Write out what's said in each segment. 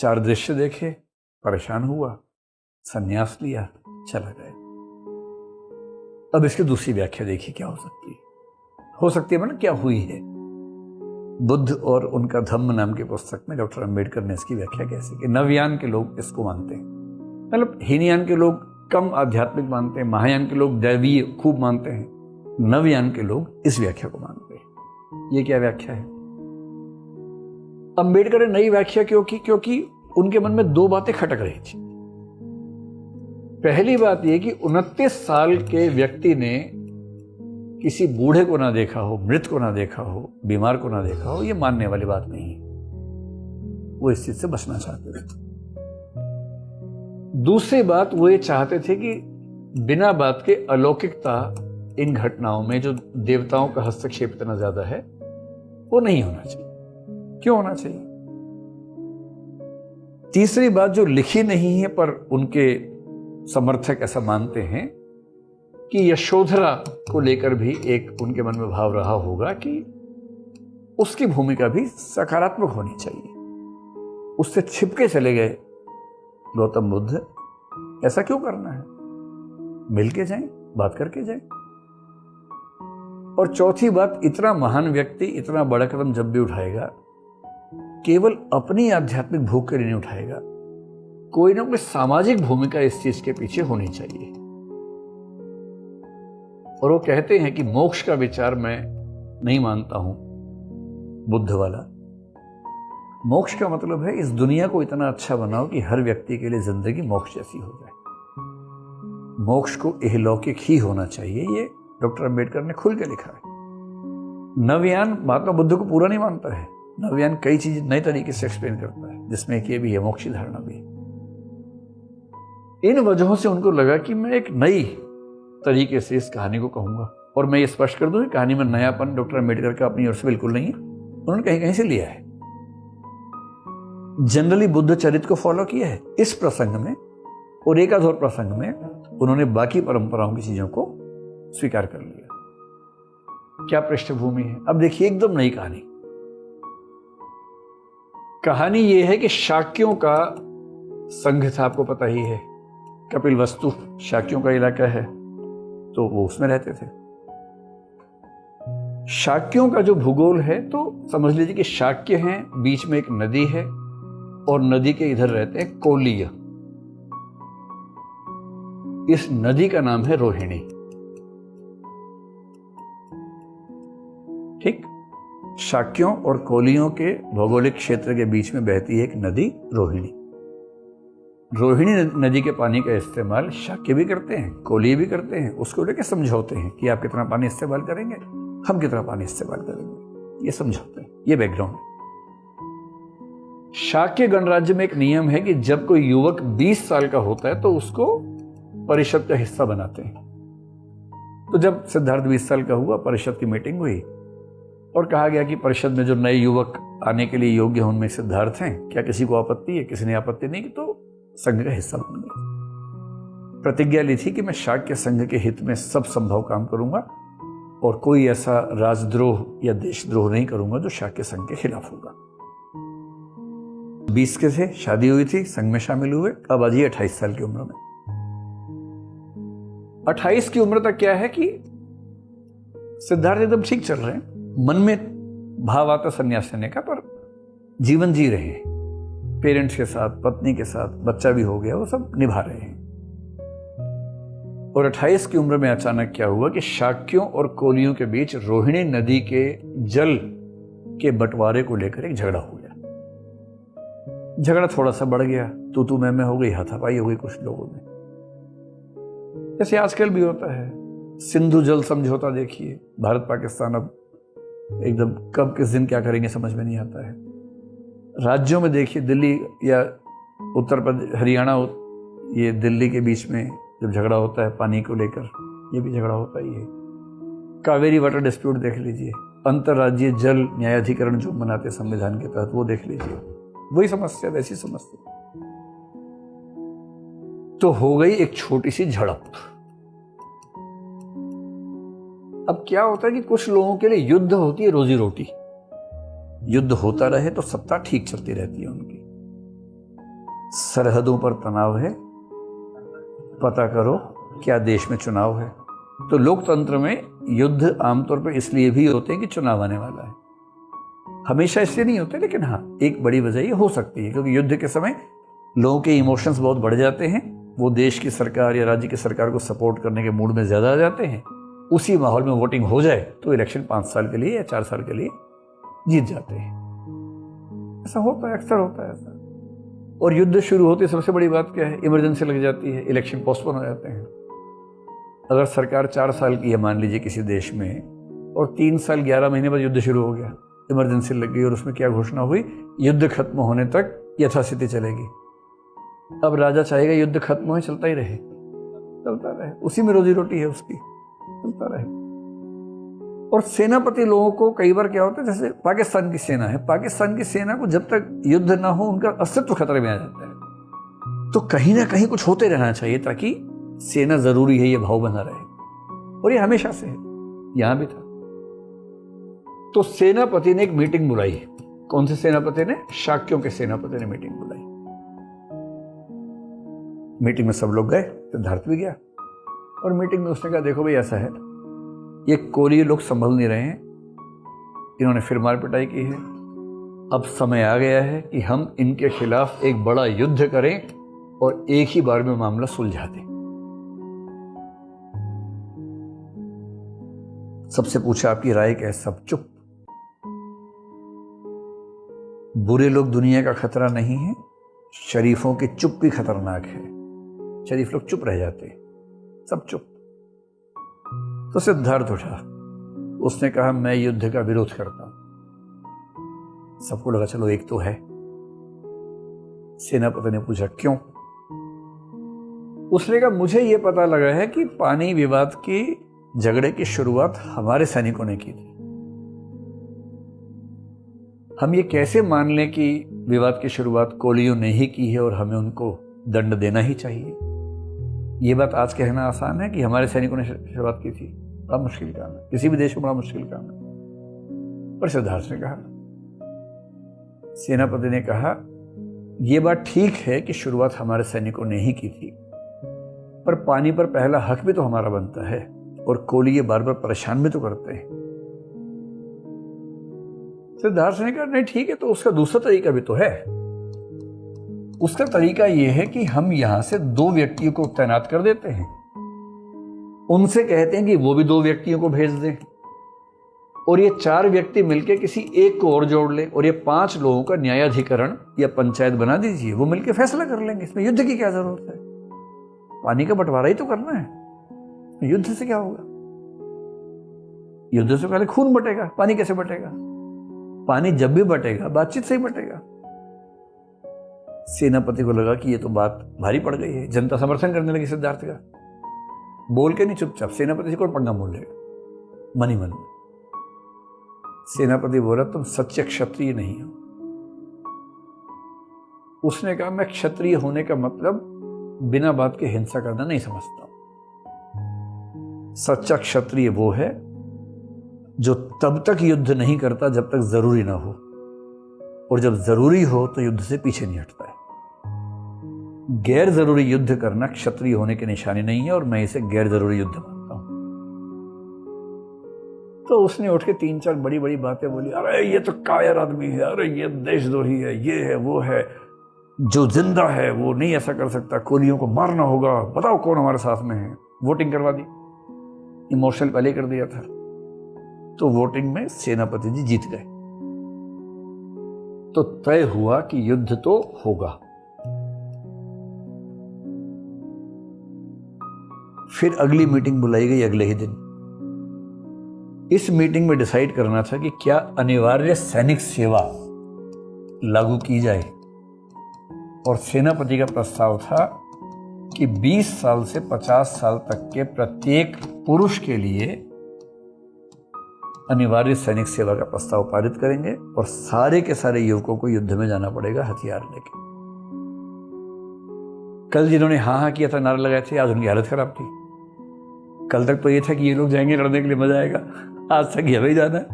4 दृश्य देखे, परेशान हुआ, संन्यास लिया, चला गया। अब इसकी दूसरी व्याख्या देखिए क्या हो सकती है मतलब क्या हुई है। बुद्ध और उनका धम्म नाम की पुस्तक में डॉक्टर अंबेडकर ने इसकी व्याख्या कैसे की। नवयान के लोग इसको मानते हैं, मतलब हीनयान के लोग कम आध्यात्मिक मानते हैं, महायान के लोग दैवीय खूब मानते हैं, नवयान के लोग इस व्याख्या को मानते हैं। ये क्या व्याख्या है? अंबेडकर ने नई व्याख्या क्यों की? क्योंकि उनके मन में 2 बातें खटक रही थी। पहली बात यह कि 29 साल के व्यक्ति ने किसी बूढ़े को ना देखा हो, मृत को ना देखा हो, बीमार को ना देखा हो, यह मानने वाली बात नहीं है। वो इस चीज से बचना चाहते थे। दूसरी बात वो ये चाहते थे कि बिना बात के अलौकिकता इन घटनाओं में जो देवताओं का हस्तक्षेप इतना ज्यादा है वो नहीं होना चाहिए। क्यों होना चाहिए? तीसरी बात जो लिखी नहीं है पर उनके समर्थक ऐसा मानते हैं कि यशोधरा को लेकर भी एक उनके मन में भाव रहा होगा कि उसकी भूमिका भी सकारात्मक होनी चाहिए। उससे छिपके चले गए गौतम बुद्ध। ऐसा क्यों करना है? मिलके जाएं, बात करके जाएं। और चौथी बात, इतना महान व्यक्ति इतना बड़ा कदम जब भी उठाएगा केवल अपनी आध्यात्मिक भूख के लिए नहीं उठाएगा, कोई ना कोई सामाजिक भूमिका इस चीज के पीछे होनी चाहिए। और वो कहते हैं कि मोक्ष का विचार मैं नहीं मानता हूं बुद्ध वाला। मोक्ष का मतलब है इस दुनिया को इतना अच्छा बनाओ कि हर व्यक्ति के लिए जिंदगी मोक्ष जैसी हो जाए। मोक्ष को इहलौकिक ही होना चाहिए, ये डॉक्टर अंबेडकर ने खुल के लिखा है। नवयान महात्मा बुद्ध को पूरा नहीं मानता है। नवयान कई चीजें नए तरीके से एक्सप्लेन करता है, जिसमें एक ये भी है, मोक्ष की धारणा भी है। इन वजहों से उनको लगा कि मैं एक नई तरीके से इस कहानी को कहूंगा। और मैं ये स्पष्ट कर दूं कि कहानी में नयापन डॉक्टर अंबेडकर का अपनी ओर से बिल्कुल नहीं है, उन्होंने कहीं कहीं से लिया है। जनरली बुद्ध चरित्र को फॉलो किया है इस प्रसंग में, और एक आध और प्रसंग में उन्होंने बाकी परंपराओं की चीजों को स्वीकार कर लिया। क्या पृष्ठभूमि है? अब देखिए एकदम नई कहानी। कहानी यह है कि शाक्यों का संघ था, आपको पता ही है। कपिलवस्तु शाक्यों का इलाका है, तो वो उसमें रहते थे। शाक्यों का जो भूगोल है तो समझ लीजिए कि शाक्य हैं, बीच में एक नदी है और नदी के इधर रहते हैं कोलीय। इस नदी का नाम है रोहिणी। ठीक, शाक्यों और कोलियों के भौगोलिक क्षेत्र के बीच में बहती है एक नदी रोहिणी। रोहिणी नदी के पानी का इस्तेमाल शाक्य भी करते हैं, कोली भी करते हैं। उसको लेकर समझौते हैं कि आप कितना पानी इस्तेमाल करेंगे, हम कितना पानी इस्तेमाल करेंगे, ये समझौते हैं। ये बैकग्राउंड है। शाक्य गणराज्य में एक नियम है कि जब कोई युवक 20 साल का होता है तो उसको परिषद का हिस्सा बनाते हैं। तो जब सिद्धार्थ 20 साल का हुआ, परिषद की मीटिंग हुई और कहा गया कि परिषद में जो नए युवक आने के लिए योग्य हैं उनमें सिद्धार्थ हैं, क्या किसी को आपत्ति है? किसी ने आपत्ति नहीं की तो संघ का हिस्सा बन गए। प्रतिज्ञा ली थी कि मैं शाक्य संघ के हित में सब संभव काम करूंगा और कोई ऐसा राजद्रोह या देशद्रोह नहीं करूंगा जो शाक्य संघ के खिलाफ होगा। 20 के थे, शादी हुई थी, संघ में शामिल हुए। अब आज 28 साल की उम्र में। 28 की उम्र तक क्या है कि सिद्धार्थ एकदम ठीक चल रहे हैं, मन में भाव आता संन्यास लेने का, पर जीवन जी रहे हैं, पेरेंट्स के साथ, पत्नी के साथ, बच्चा भी हो गया, वो सब निभा रहे हैं। और 28 की उम्र में अचानक क्या हुआ कि शाक्यों और कोलियों के बीच रोहिणी नदी के जल के बंटवारे को लेकर एक झगड़ा हो गया। झगड़ा थोड़ा सा बढ़ गया, तू मैं हो गई, हाथापाई हो गई कुछ लोगों में, जैसे आजकल भी होता है। सिंधु जल समझौता देखिए, भारत पाकिस्तान अब एकदम कब किस दिन क्या करेंगे समझ में नहीं आता है। राज्यों में देखिए, दिल्ली या उत्तर प्रदेश, हरियाणा, ये दिल्ली के बीच में जब झगड़ा होता है पानी को लेकर, ये भी झगड़ा होता ही है। कावेरी वाटर डिस्प्यूट देख लीजिए, अंतर्राज्यीय जल न्यायाधिकरण जो बनाते संविधान के तहत, वो देख लीजिए, वही समस्या, वैसी समस्या। तो हो गई एक छोटी सी झड़प। अब क्या होता है कि कुछ लोगों के लिए युद्ध होती है रोजी रोटी। युद्ध होता रहे तो सत्ता ठीक चलती रहती है उनकी। सरहदों पर तनाव है, पता करो क्या देश में चुनाव है। तो लोकतंत्र में युद्ध आमतौर पर इसलिए भी होते हैं कि चुनाव आने वाला है। हमेशा इसलिए नहीं होते, लेकिन हाँ, एक बड़ी वजह ये हो सकती है क्योंकि युद्ध के समय लोगों के इमोशंस बहुत बढ़ जाते हैं। वो देश की सरकार या राज्य की सरकार को सपोर्ट करने के मूड में ज़्यादा आ जाते हैं। उसी माहौल में वोटिंग हो जाए तो इलेक्शन 5 साल के लिए या 4 साल के लिए जीत जाते हैं। ऐसा होता है, अक्सर होता है ऐसा। और युद्ध शुरू होते सबसे बड़ी बात क्या है? इमरजेंसी लग जाती है, इलेक्शन पोस्टपोन हो जाते हैं। अगर सरकार 4 साल की है मान लीजिए किसी देश में, और 3 साल 11 महीने बाद युद्ध शुरू हो गया, इमरजेंसी लग गई और उसमें क्या घोषणा हुई? युद्ध खत्म होने तक यथास्थिति चलेगी। अब राजा चाहेगा युद्ध खत्म हो, चलता ही रहे, चलता रहे, उसी में रोजी रोटी है उसकी, चलता रहे। और सेनापति लोगों को कई बार क्या होता है, जैसे पाकिस्तान की सेना है, पाकिस्तान की सेना को जब तक युद्ध ना हो उनका अस्तित्व खतरे में आ जाता है। तो कहीं ना कहीं कुछ होते रहना चाहिए ताकि सेना जरूरी है ये भाव बना रहे। और ये हमेशा से है, यहां भी था। तो सेनापति ने एक मीटिंग बुलाई। कौन से सेनापति ने? शाक्यों के सेनापति ने मीटिंग बुलाई। मीटिंग में सब लोग गए, सिद्धार्थ भी गया। और मीटिंग में उसने कहा, देखो भाई ऐसा है, ये कोरिय लोग संभल नहीं रहे हैं, इन्होंने फिर मार पिटाई की है। अब समय आ गया है कि हम इनके खिलाफ एक बड़ा युद्ध करें और एक ही बार में मामला सुलझा दें। सबसे पूछा आपकी राय क्या है? सब चुप। बुरे लोग दुनिया का खतरा नहीं है, शरीफों की चुप भी खतरनाक है। शरीफ लोग चुप रह जाते हैं, सब चुप। तो सिद्धार्थ उठा, उसने कहा मैं युद्ध का विरोध करता हूं। सबको लगा चलो एक तो है। सेनापति ने पूछा क्यों? उसने कहा मुझे यह पता लगा है कि पानी विवाद की झगड़े की शुरुआत हमारे सैनिकों ने की थी। हम ये कैसे मान लें कि विवाद की शुरुआत कोलियों ने ही की है और हमें उनको दंड देना ही चाहिए? ये बात आज कहना आसान है कि हमारे सैनिकों ने शुरुआत की थी। बड़ा मुश्किल काम है, किसी भी देश में बड़ा मुश्किल काम है। पर सिद्धार्थ ने कहा, सेनापति ने कहा यह बात ठीक है कि शुरुआत हमारे सैनिकों ने ही की थी, पर पानी पर पहला हक भी तो हमारा बनता है और कोली ये बार बार परेशान भी तो करते हैं। सिद्धार्थ ने कहा नहीं ठीक है, तो उसका दूसरा तरीका भी तो है। उसका तरीका यह है कि हम यहां से 2 व्यक्तियों को तैनात कर देते हैं, उनसे कहते हैं कि वो भी 2 व्यक्तियों को भेज दें, और ये 4 व्यक्ति मिलकर किसी एक को और जोड़ लें, और ये 5 लोगों का न्यायाधिकरण या पंचायत बना दीजिए, वो मिलकर फैसला कर लेंगे। इसमें युद्ध की क्या जरूरत है? पानी का बंटवारा ही तो करना है, युद्ध से क्या होगा? युद्ध से पहले खून बटेगा, पानी कैसे बटेगा? पानी जब भी बटेगा बातचीत से ही बटेगा। सेनापति को लगा कि ये तो बात भारी पड़ गई है। जनता समर्थन करने लगी सिद्धार्थ का। बोल के नहीं, चुपचाप। सेनापति से कौन पंगा मोल लेगा? मन ही मन में सेनापति बोला तुम सच्चे क्षत्रिय नहीं हो। उसने कहा मैं क्षत्रिय होने का मतलब बिना बात के हिंसा करना नहीं समझता। सच्चा क्षत्रिय वो है जो तब तक युद्ध नहीं करता जब तक जरूरी ना हो, और जब जरूरी हो तो युद्ध से पीछे नहीं हटता है। गैर जरूरी युद्ध करना क्षत्रिय होने की निशानी नहीं है, और मैं इसे गैर जरूरी युद्ध मानता हूं। तो उसने उठ के 3-4 बड़ी बड़ी बातें बोली। अरे ये तो कायर आदमी है, अरे ये देशद्रोही है, ये है वो है, जो जिंदा है वो नहीं ऐसा कर सकता, कोलियों को मारना होगा, बताओ कौन हमारे साथ में है। वोटिंग करवा दी, इमोशनल पहले कर दिया था। तो वोटिंग में सेनापति जी जीत गए, तो तय हुआ कि युद्ध तो होगा। फिर अगली मीटिंग बुलाई गई अगले ही दिन। इस मीटिंग में डिसाइड करना था कि क्या अनिवार्य सैनिक सेवा लागू की जाए, और सेनापति का प्रस्ताव था कि 20 साल से 50 साल तक के प्रत्येक पुरुष के लिए अनिवार्य सैनिक सेवा का प्रस्ताव पारित करेंगे, और सारे के सारे युवकों को युद्ध में जाना पड़ेगा हथियार लेके। कल जिन्होंने हाँ हाँ किया था, नारे लगाए थे, आज उनकी हालत खराब थी। कल तक तो ये था कि ये लोग जाएंगे लड़ने के लिए, मजा आएगा। आज तक हमें ही जाना है।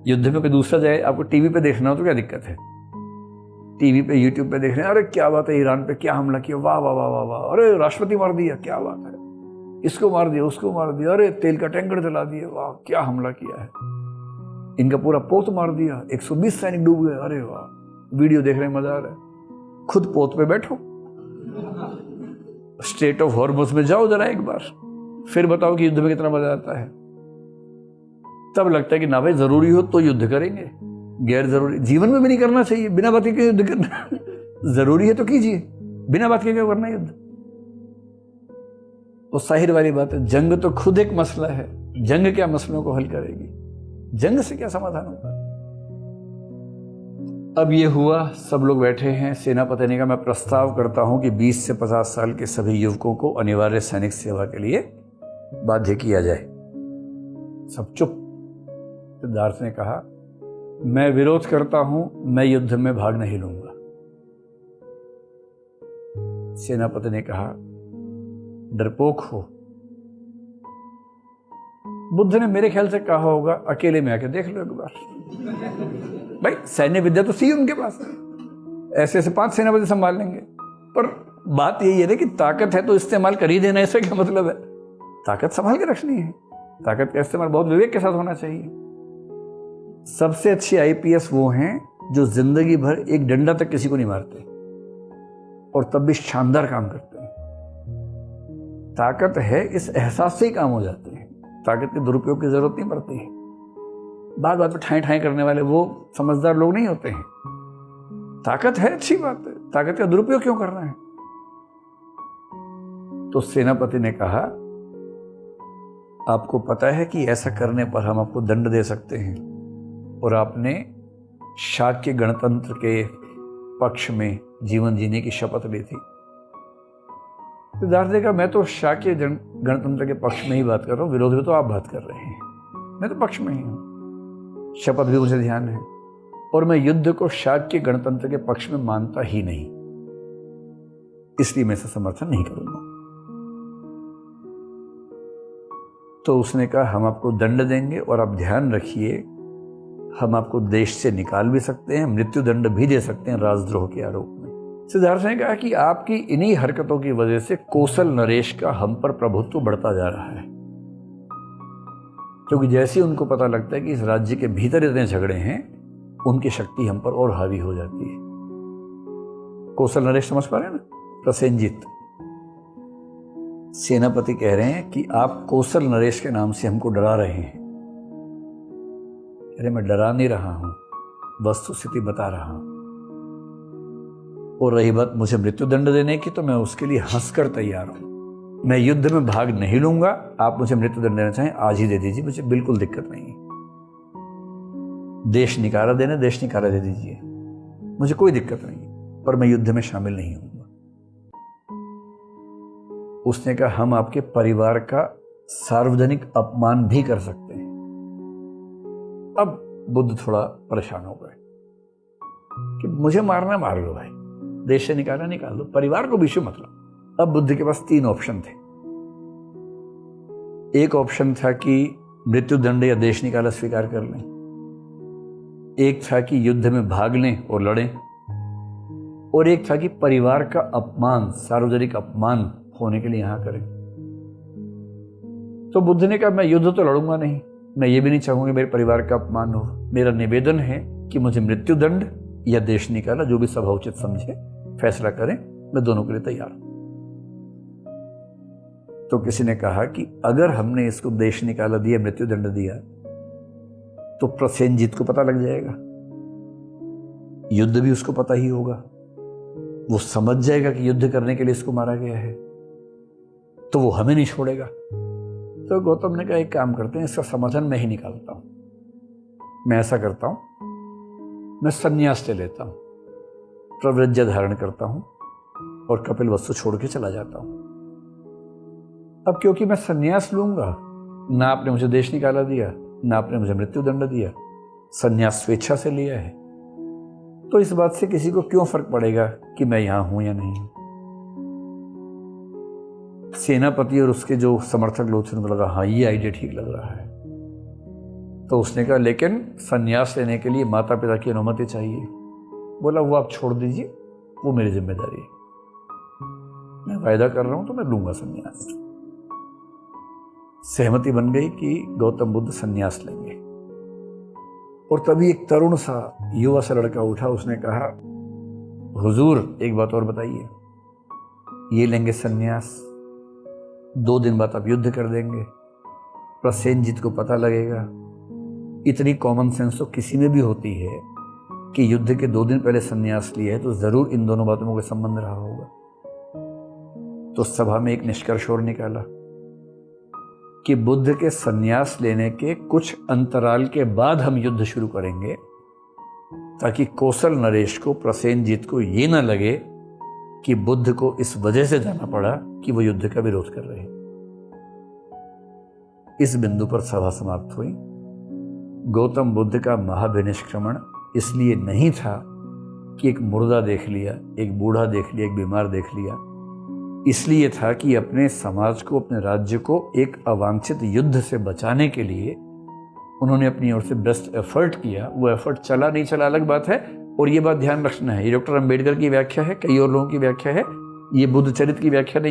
युद्ध में कोई दूसरा जाए, आपको टीवी पे देखना हो तो क्या दिक्कत है? टीवी पे यूट्यूब पे देख रहे हैं, अरे क्या बात है, ईरान पे क्या हमला किया, वाह वाह वाह वाह वाह, अरे राष्ट्रपति मार दिया, क्या बात है, इसको मार दिया, उसको मार दिया, अरे तेल का टैंकर जला दिया, वाह क्या हमला किया है, इनका पूरा पोत मार दिया, 120 सैनिक डूब गए, अरे वाह। वीडियो देख रहे हैं, मजा आ रहा है। खुद पोत पे बैठो, स्ट्रेट ऑफ हॉर्मुज में जाओ जरा एक बार, फिर बताओ कि युद्ध में कितना मजा आता है। तब लगता है कि ना भाई जरूरी हो तो युद्ध करेंगे, गैर जरूरी जीवन में भी नहीं करना चाहिए। बिना बात के क्यों युद्ध करना, जरूरी है तो कीजिए, बिना बात के क्यों करना युद्ध। तो जाहिर वाली बात है, जंग तो खुद एक मसला है, जंग क्या मसलों को हल करेगी, जंग से क्या समाधान होगा। अब ये हुआ, सब लोग बैठे हैं, सेनापति ने कहा मैं प्रस्ताव करता हूं कि 20 से 50 साल के सभी युवकों को अनिवार्य सैनिक सेवा के लिए बाध्य किया जाए। सब चुप। सिद्धार्थ ने कहा मैं विरोध करता हूं, मैं युद्ध में भाग नहीं लूंगा। सेनापति ने कहा डरपोक हो। बुद्ध ने मेरे ख्याल से कहा होगा अकेले में आके देख लो एक बार। भाई सैन्य विद्या तो थी उनके पास, ऐसे ऐसे 5 सेनापति संभाल लेंगे। पर बात यही है ना कि ताकत है तो इस्तेमाल कर ही देना, ऐसा क्या मतलब है। ताकत संभाल के रखनी है, ताकत का इस्तेमाल बहुत विवेक के साथ होना चाहिए। सबसे अच्छे आईपीएस वो हैं जो जिंदगी भर एक डंडा तक किसी को नहीं मारते और तब भी शानदार काम करते हैं। ताकत है इस एहसास से ही काम हो जाते हैं, ताकत के दुरुपयोग की जरूरत नहीं पड़ती है। बात बात पे ठाई ठाई करने वाले वो समझदार लोग नहीं होते हैं। ताकत है अच्छी बात है, ताकत का दुरुपयोग क्यों करना है। तो सेनापति ने कहा आपको पता है कि ऐसा करने पर हम आपको दंड दे सकते हैं, और आपने शाक्य गणतंत्र के पक्ष में जीवन जीने की शपथ ली थी। सिद्धार्थ ने कहा मैं तो शाक्य गणतंत्र के पक्ष में ही बात कर रहा हूं, विरोध में तो आप बात कर रहे हैं, मैं तो पक्ष में ही हूं। शपथ भी मुझे ध्यान है, और मैं युद्ध को शाक्य गणतंत्र के पक्ष में मानता ही नहीं, इसलिए मैं इसे समर्थन नहीं करूंगा। तो उसने कहा हम आपको दंड देंगे, और आप ध्यान रखिए हम आपको देश से निकाल भी सकते हैं, मृत्यु दंड भी दे सकते हैं राजद्रोह के आरोप में। सिद्धार्थ ने कहा कि आपकी इन्हीं हरकतों की वजह से कौशल नरेश का हम पर प्रभुत्व बढ़ता जा रहा है, क्योंकि जैसे उनको पता लगता है कि इस राज्य के भीतर इतने झगड़े हैं, उनकी शक्ति हम पर और हावी हो जाती है। कौशल नरेश समझ पा रहे हैं ना, प्रसेनजीत। सेनापति कह रहे हैं कि आप कौशल नरेश के नाम से हमको डरा रहे हैं। अरे मैं डरा नहीं रहा हूं, वस्तुस्थिति बता रहा हूं। और रही बात मुझे मृत्यु दंड देने की, तो मैं उसके लिए हंसकर तैयार हूं। मैं युद्ध में भाग नहीं लूंगा, आप मुझे मृत्यु दंड देना चाहें आज ही दे दीजिए, मुझे बिल्कुल दिक्कत नहीं है। देश निकाला देना, देश निकाला दे दीजिए, मुझे कोई दिक्कत नहीं है, पर मैं युद्ध में शामिल नहीं होऊंगा। उसने कहा हम आपके परिवार का सार्वजनिक अपमान भी कर सकते हैं। अब बुद्ध थोड़ा परेशान हो गए कि मुझे मारना मार लो भाई, देश से निकालना निकाल लो, परिवार को भी मतलब। अब बुद्ध के पास 3 ऑप्शन थे। एक ऑप्शन था कि मृत्यु दंड या देश निकाला स्वीकार कर लें, एक था कि युद्ध में भाग लें और लड़ें, और एक था कि परिवार का अपमान, सार्वजनिक अपमान होने के लिए यहां करें। तो बुद्ध ने कहा मैं युद्ध तो लड़ूंगा नहीं, मैं ये भी नहीं चाहूंगा मेरे परिवार का अपमान हो। मेरा निवेदन है कि मुझे मृत्यु दंड या देश निकाला, जो भी सभा उचित समझे फैसला करें, मैं दोनों के लिए तैयार हूं। तो किसी ने कहा कि अगर हमने इसको देश निकाला दिया, मृत्यु दंड दिया, तो प्रसेनजीत को पता लग जाएगा, युद्ध भी उसको पता ही होगा, वो समझ जाएगा कि युद्ध करने के लिए इसको मारा गया है, तो वो हमें नहीं छोड़ेगा। तो गौतम ने कहा एक काम करते हैं, इसका समाधान मैं ही निकालता हूं। मैं ऐसा करता हूं, मैं संन्यास ले लेता हूं, प्रव्रज्य धारण करता हूं और कपिल वस्तु छोड़ के चला जाता हूं। अब क्योंकि मैं संन्यास लूंगा, ना आपने मुझे देश निकाला दिया, ना आपने मुझे मृत्यु दंड दिया, संन्यास स्वेच्छा से लिया है, तो इस बात से किसी को क्यों फर्क पड़ेगा कि मैं यहां हूं या नहीं। सेनापति और उसके जो समर्थक लोग थे उनको लगा हाँ ये आइडिया ठीक लग रहा है। तो उसने कहा लेकिन संन्यास लेने के लिए माता पिता की अनुमति चाहिए। बोला वो आप छोड़ दीजिए, वो मेरी जिम्मेदारी है, मैं वायदा कर रहा हूं तो मैं लूंगा संन्यास। सहमति बन गई कि गौतम बुद्ध संन्यास लेंगे। और तभी एक तरुण सा युवा सा लड़का उठा, उसने कहा, हुजूर एक बात और बताइए, ये लेंगे संन्यास, 2 दिन बाद आप युद्ध कर देंगे, प्रसेनजीत को पता लगेगा। इतनी कॉमन सेंस तो किसी में भी होती है कि युद्ध के 2 दिन पहले संन्यास लिया है तो जरूर इन दोनों बातों में कोई संबंध रहा होगा। तो सभा में एक निष्कर्ष और निकाला कि बुद्ध के संन्यास लेने के कुछ अंतराल के बाद हम युद्ध शुरू करेंगे, ताकि कौशल नरेश को, प्रसेनजीत को ये ना लगे कि बुद्ध को इस वजह से जाना पड़ा कि वो युद्ध का विरोध कर रहे हैं। इस बिंदु पर सभा समाप्त हुई। गौतम बुद्ध का महाभिनिष्क्रमण इसलिए नहीं था कि एक मुर्दा देख लिया, एक बूढ़ा देख लिया, एक बीमार देख लिया, इसलिए था कि अपने समाज को, अपने राज्य को एक अवांछित युद्ध से बचाने के लिए उन्होंने अपनी ओर से बेस्ट एफर्ट किया। वो एफर्ट चला नहीं चला अलग बात है, और ये बात ध्यान रखना है, ये डॉक्टर अंबेडकर की व्याख्या है, कई और लोगों की व्याख्या है, ये बुद्ध चरित्र की व्याख्या नहीं।